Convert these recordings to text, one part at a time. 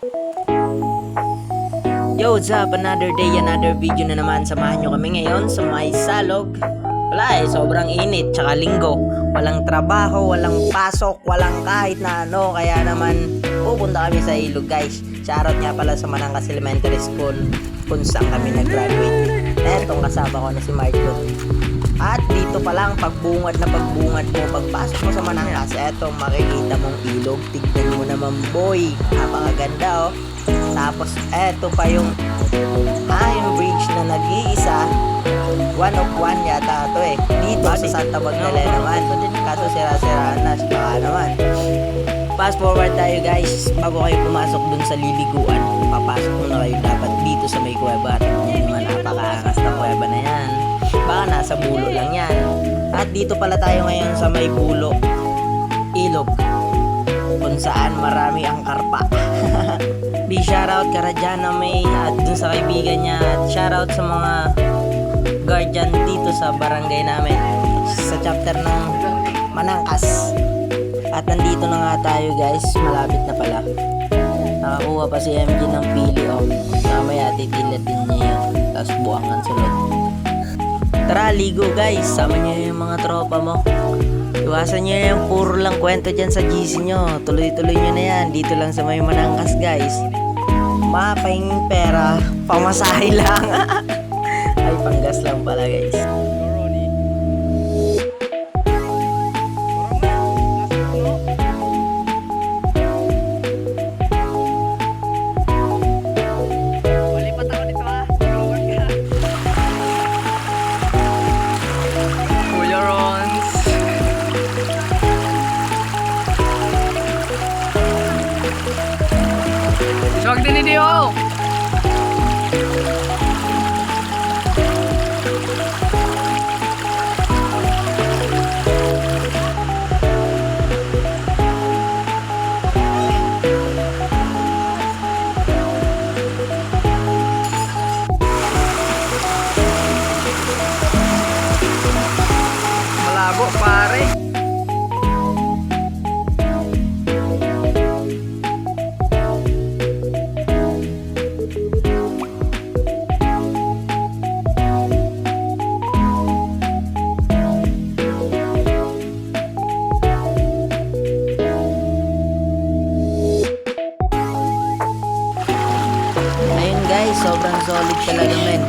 Yo, what's up? Another day, another video na naman. Samahan nyo kami ngayon sa may salog. Wala sobrang init, tsaka linggo. Walang trabaho, walang pasok, walang kahit na ano. Kaya naman, pupunta kami sa ilog guys. Shoutout nga pala sa Manangkas Elementary School kung saan kami nag-graduate. Etong kasama ko na si Marco. At dito pa lang, pagbungad mo, pagpasok mo sa Manangkas, eto makikita mong ilog. Tignan mo naman boy, napakaganda oh. Tapos eto pa yung bridge na nag-iisa, one of one yata ito eh, dito sa Santa Magdalena naman. Kaso sira-sira na, baka naman. Fast forward tayo guys, bago kayo pumasok dun sa liliguan, papasok muna kayo dapat dito sa may kuweba. Tignan nyo naman, napakaangas na kuweba na yan. Baka nasa bulo lang yan. At dito pala tayo ngayon sa may bulo ilog, kung saan marami ang karpa. Big shoutout kara dyan na may at dun sa kaibigan niya. At shoutout sa mga guardian dito sa barangay namin sa chapter ng Manangkas. At nandito na nga tayo guys, malapit na pala. Nakakuha pa si MG ng pili oh. Mamaya titilatin niya yan, tapos buwangan sulod. Tara ligo guys, sama niyo yung mga tropa mo. Iwasan nyo yung puro lang kwento dyan sa GC nyo. Tuloy-tuloy nyo na yan. Dito lang sa may Manangkas guys. Mapahinging pera, pamasahe lang. Ay, panggas lang pala guys. Swag din ni Dio. Malabo pare. Guys, sobrang solid talaga men.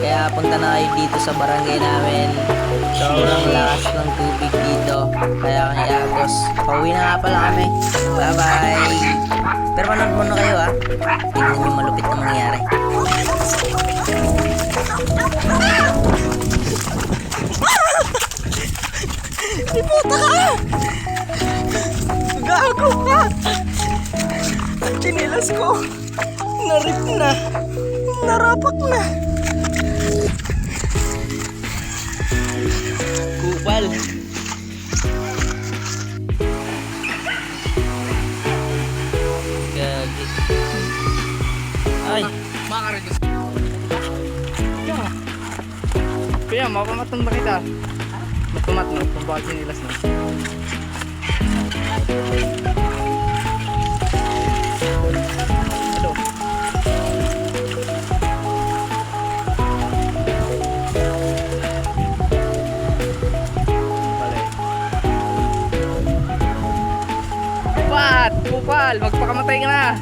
Kaya punta na kayo dito sa barangay namin. Sobrang lakas ng tubig dito. Kaya kang iagos. Pauwi na nga pala kami. Bye bye. Pero manood muna kayo ha. Tingnan nyo malupit na mangyayari. Iputa ka! Gago ka! Ang chinilas ko narip na, narapak na. Kupal. Gagi. Ay, Makaredos. Kaya, mapamatong ba kita? Magpamat mo, kung bakit chinilas na. Hello. Kupal, magpakamatay ka na.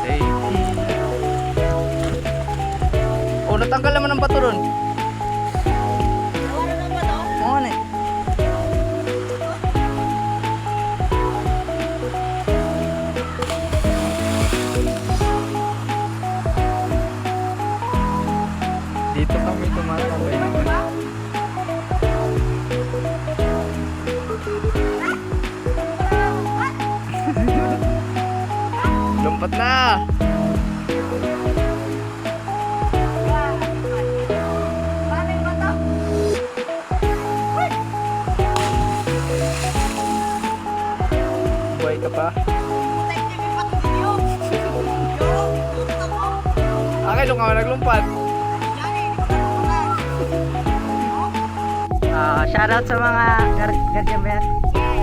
Safety. Oh, natanggal naman ang bato ron. Oo na eh. Dito kami tumatambay. Lumpat na! Buhay ka pa? Akin, nung ka naglumpat. Shoutout sa mga guardian ba yan?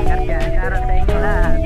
Guardian, shoutout sa inyo lahat.